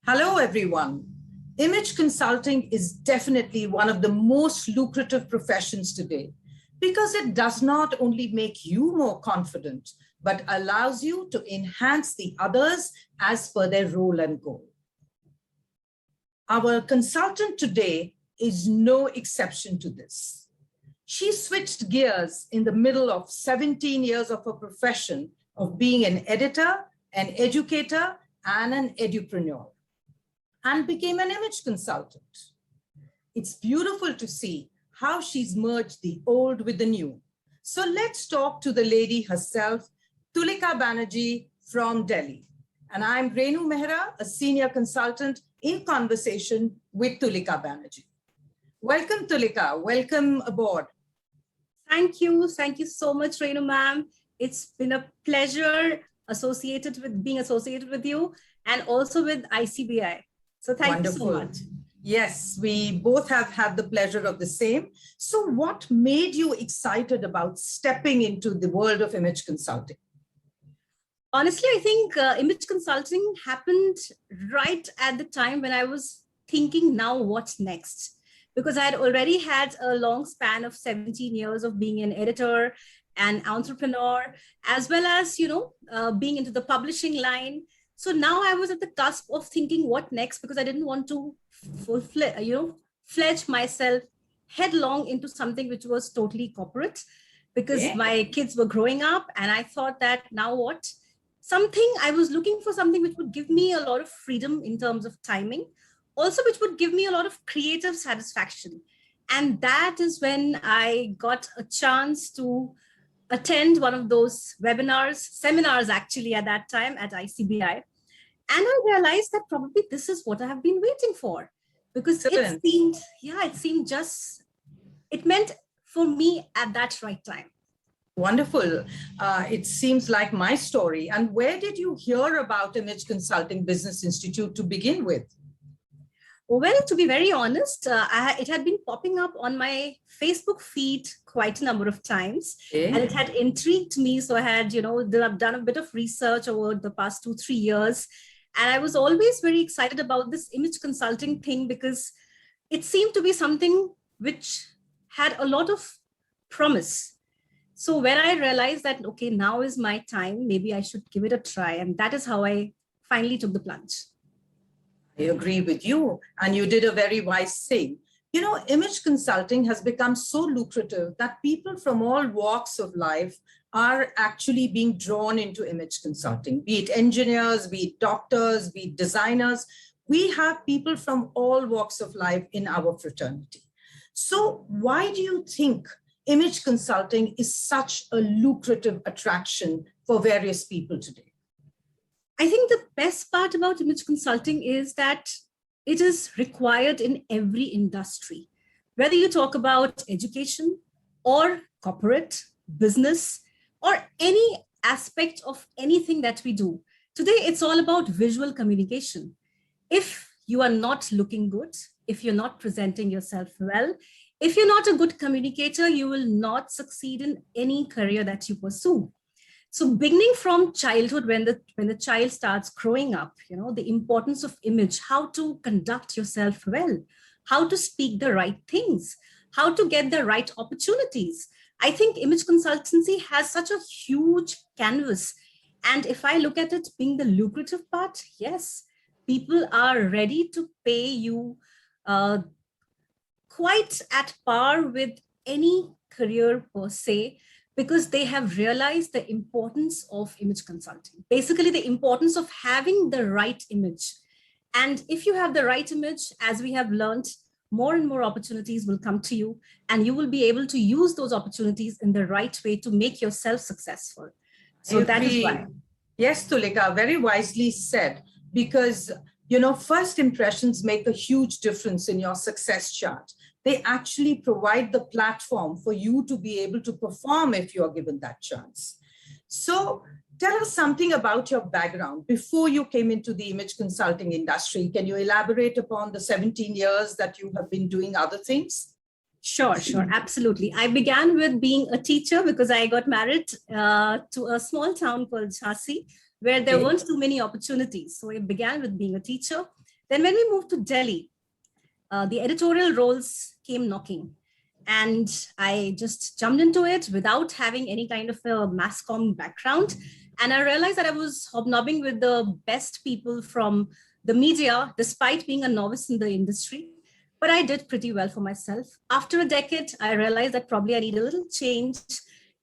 Hello, everyone. Image consulting is definitely one of the most lucrative professions today because it does not only make you more confident, but allows you to enhance the others as per their role and goal. Our consultant today is no exception to this. She switched gears in the middle of 17 years of her profession of being an editor, an educator, and an edupreneur, and became an image consultant. It's beautiful to see how she's merged the old with the new. So let's talk to the lady herself, Tulika Banerjee from Delhi. And I'm Renu Mehra, a senior consultant in conversation with Tulika Banerjee. Welcome, Tulika. Welcome aboard. Thank you. Thank you so much, Renu ma'am. It's been a pleasure being associated with you and also with ICBI. So thank you so much. Yes, we both have had the pleasure of the same. So what made you excited about stepping into the world of image consulting? Honestly, I think image consulting happened right at the time when I was thinking, now what's next? Because I had already had a long span of 17 years of being an editor, an entrepreneur, as well as, being into the publishing line. So now I was at the cusp of thinking what next, because I didn't want to fledge myself headlong into something which was totally corporate, because my kids were growing up and I thought that now what? I was looking for something which would give me a lot of freedom in terms of timing, also which would give me a lot of creative satisfaction. And that is when I got a chance to attend one of those seminars actually at that time at ICBI. And I realized that probably this is what I have been waiting for, because it meant for me at that right time. Wonderful. It seems like my story. And where did you hear about Image Consulting Business Institute to begin with? Well, to be very honest, it had been popping up on my Facebook feed quite a number of times, and it had intrigued me. So I had, done a bit of research over the past 2-3 years. And I was always very excited about this image consulting thing because it seemed to be something which had a lot of promise. So when I realized that, okay, now is my time, maybe I should give it a try. And that is how I finally took the plunge. I agree with you. And you did a very wise thing. Image consulting has become so lucrative that people from all walks of life are actually being drawn into image consulting, be it engineers, be it doctors, be it designers. We have people from all walks of life in our fraternity. So why do you think image consulting is such a lucrative attraction for various people today? I think the best part about image consulting is that it is required in every industry, whether you talk about education or corporate, business, or any aspect of anything that we do. Today, it's all about visual communication. If you are not looking good, if you're not presenting yourself well, if you're not a good communicator, you will not succeed in any career that you pursue. So beginning from childhood, when the child starts growing up, the importance of image, how to conduct yourself well, how to speak the right things, how to get the right opportunities. I think image consultancy has such a huge canvas. And if I look at it being the lucrative part, yes, people are ready to pay you quite at par with any career per se, because they have realized the importance of image consulting, basically the importance of having the right image. And if you have the right image, as we have learned, more and more opportunities will come to you, and you will be able to use those opportunities in the right way to make yourself successful. So that is why. Yes, Tulika, very wisely said, because first impressions make a huge difference in your success chart. They actually provide the platform for you to be able to perform if you're given that chance. So tell us something about your background before you came into the image consulting industry. Can you elaborate upon the 17 years that you have been doing other things? Sure, absolutely. I began with being a teacher because I got married to a small town called Jhansi, where there weren't too many opportunities. So I began with being a teacher. Then when we moved to Delhi, the editorial roles came knocking. And I just jumped into it without having any kind of a mass comm background. And I realized that I was hobnobbing with the best people from the media, despite being a novice in the industry. But I did pretty well for myself. After a decade, I realized that probably I need a little change.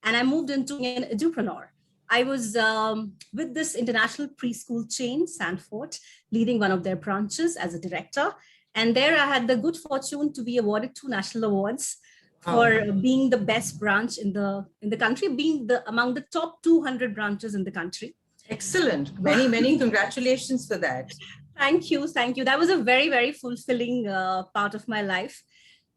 And I moved into an edupreneur. I was with this international preschool chain, Sanford, leading one of their branches as a director. And there I had the good fortune to be awarded 2 national awards for being the best branch in the country, being among the top 200 branches in the country. Excellent. Many, many congratulations for that. Thank you. Thank you. That was a very, very fulfilling part of my life.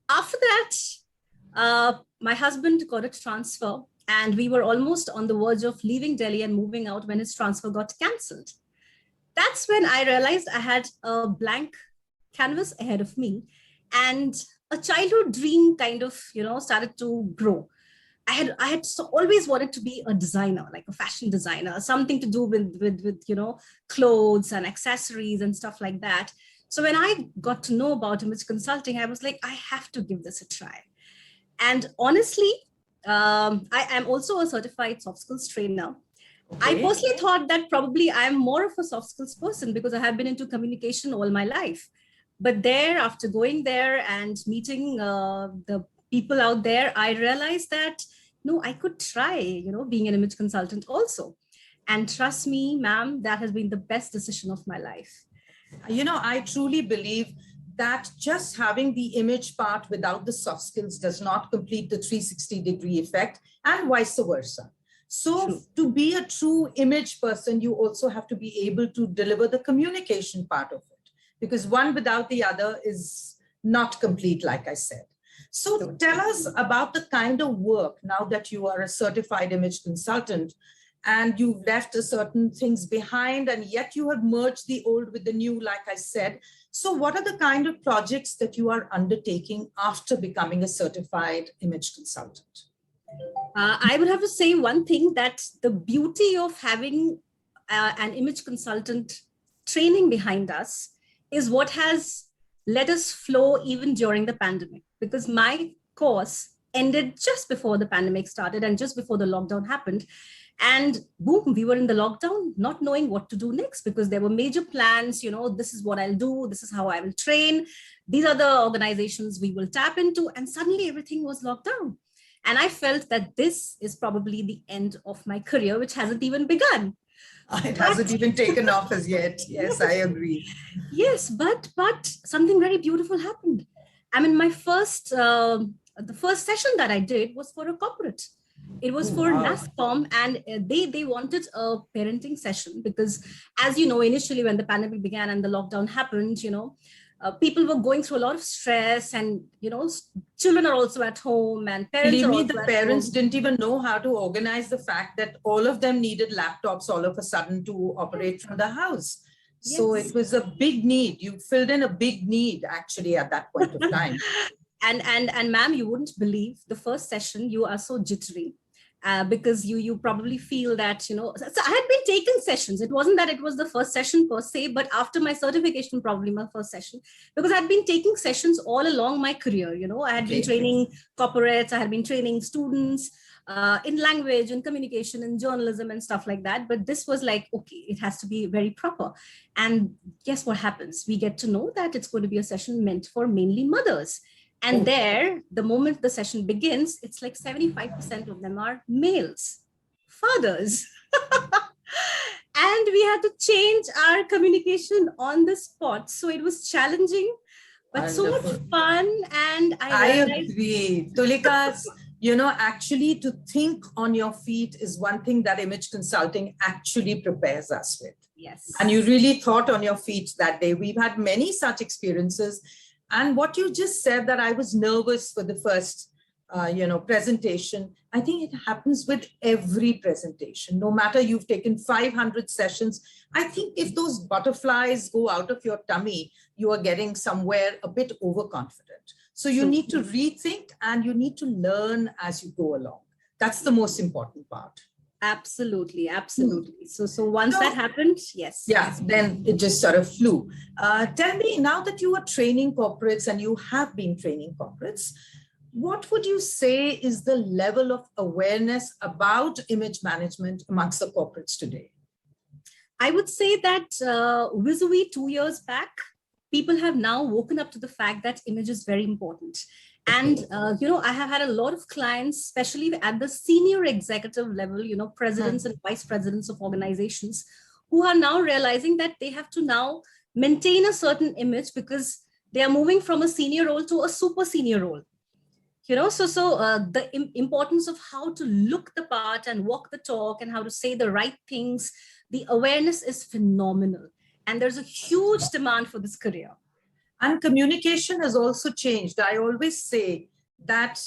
After that, my husband got a transfer and we were almost on the verge of leaving Delhi and moving out when his transfer got cancelled. That's when I realized I had a blank canvas ahead of me and a childhood dream kind of, started to grow. I had always wanted to be a designer, like a fashion designer, something to do with clothes and accessories and stuff like that. So when I got to know about image consulting, I was like, I have to give this a try. And honestly, I am also a certified soft skills trainer. Okay. I personally thought that probably I'm more of a soft skills person because I have been into communication all my life. But there, after going there and meeting the people out there, I realized that, no, I could try, being an image consultant also. And trust me, ma'am, that has been the best decision of my life. I truly believe that just having the image part without the soft skills does not complete the 360-degree effect and vice versa. So true. To be a true image person, you also have to be able to deliver the communication part of it, because one without the other is not complete, like I said. So tell us about the kind of work now that you are a certified image consultant and you've left certain things behind and yet you have merged the old with the new, like I said. So what are the kind of projects that you are undertaking after becoming a certified image consultant? I would have to say one thing, that the beauty of having an image consultant training behind us is what has let us flow even during the pandemic, because my course ended just before the pandemic started and just before the lockdown happened. And boom, we were in the lockdown, not knowing what to do next, because there were major plans, this is what I'll do, this is how I will train, these are the organizations we will tap into, and suddenly everything was locked down. And I felt that this is probably the end of my career, which hasn't even begun. It hasn't even taken off as yet. Yes, I agree. Yes, but something very beautiful happened. I mean, the first session that I did was for a corporate. It was for NASSCOM, and they wanted a parenting session because, as you know, initially when the pandemic began and the lockdown happened, people were going through a lot of stress, and children are also at home, and parents Believe me, the parents didn't even know how to organize the fact that all of them needed laptops all of a sudden to operate from the house. Yes. So it was a big need. You filled in a big need actually at that point of time. And ma'am, you wouldn't believe the first session, you are so jittery. Because you probably feel that, so I had been taking sessions. It wasn't that it was the first session per se, but after my certification, probably my first session, because I'd been taking sessions all along my career. I had been training corporates, I had been training students in language and communication and journalism and stuff like that. But this was like, okay, it has to be very proper. And guess what happens? We get to know that it's going to be a session meant for mainly mothers. And there, the moment the session begins, it's like 75% of them are males, fathers. And we had to change our communication on the spot. So it was challenging, but so much fun. And I agree. Tulika, actually to think on your feet is one thing that image consulting actually prepares us with. Yes. And you really thought on your feet that day. We've had many such experiences. And what you just said, that I was nervous for the first, presentation, I think it happens with every presentation. No matter you've taken 500 sessions, I think if those butterflies go out of your tummy, you are getting somewhere a bit overconfident. So you need to rethink and you need to learn as you go along. That's the most important part. Absolutely, absolutely. So once So- that happened, yes. Yeah, then it just sort of flew. Tell me, now that you are training corporates and you have been training corporates, what would you say is the level of awareness about image management amongst the corporates today? I would say that vis-a-vis 2 years back, people have now woken up to the fact that image is very important. And, I have had a lot of clients, especially at the senior executive level, presidents and vice presidents of organizations, who are now realizing that they have to now maintain a certain image because they are moving from a senior role to a super senior role. The importance of how to look the part and walk the talk and how to say the right things, the awareness is phenomenal. And there's a huge demand for this career. And communication has also changed. I always say that,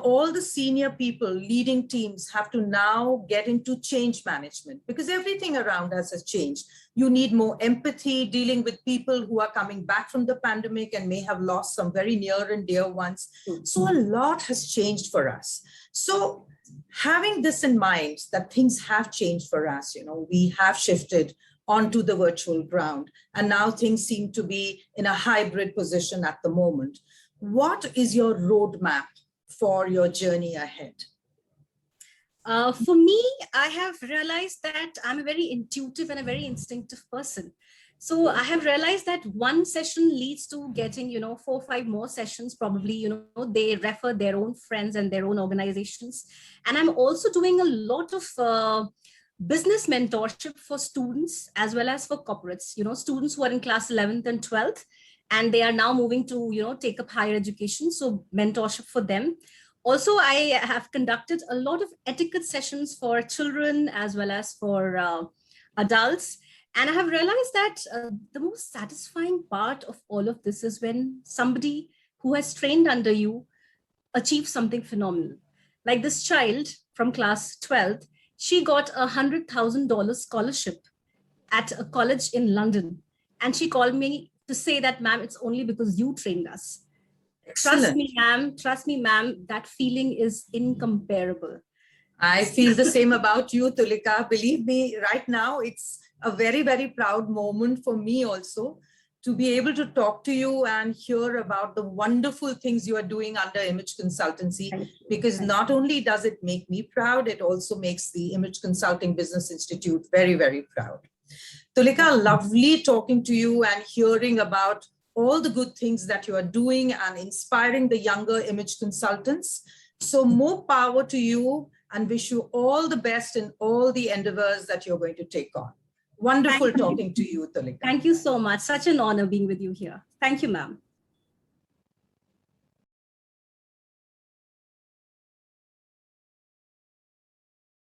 all the senior people leading teams have to now get into change management because everything around us has changed. You need more empathy dealing with people who are coming back from the pandemic and may have lost some very near and dear ones. So a lot has changed for us. So having this in mind, that things have changed for us, we have shifted onto the virtual ground. And now things seem to be in a hybrid position at the moment. What is your roadmap for your journey ahead? For me, I have realized that I'm a very intuitive and a very instinctive person. So I have realized that one session leads to getting, 4 or 5 more sessions. Probably, they refer their own friends and their own organizations. And I'm also doing a lot of business mentorship for students as well as for corporates, students who are in class 11th and 12th, and they are now moving to, take up higher education. So mentorship for them. Also, I have conducted a lot of etiquette sessions for children as well as for adults. And I have realized that the most satisfying part of all of this is when somebody who has trained under you achieves something phenomenal. Like this child from class 12th, she got $100,000 scholarship at a college in London. And she called me to say that, ma'am, it's only because you trained us. Excellent. Trust me, ma'am, that feeling is incomparable. I feel the same about you, Tulika. Believe me, right now, it's a very, very proud moment for me also to be able to talk to you and hear about the wonderful things you are doing under Image Consultancy, because not only does it make me proud, it also makes the Image Consulting Business Institute very, very proud. Tulika, lovely talking to you and hearing about all the good things that you are doing and inspiring the younger image consultants. So more power to you, and wish you all the best in all the endeavors that you're going to take on. Wonderful talking to you, Tulika. Thank you so much. Such an honor being with you here. Thank you, ma'am.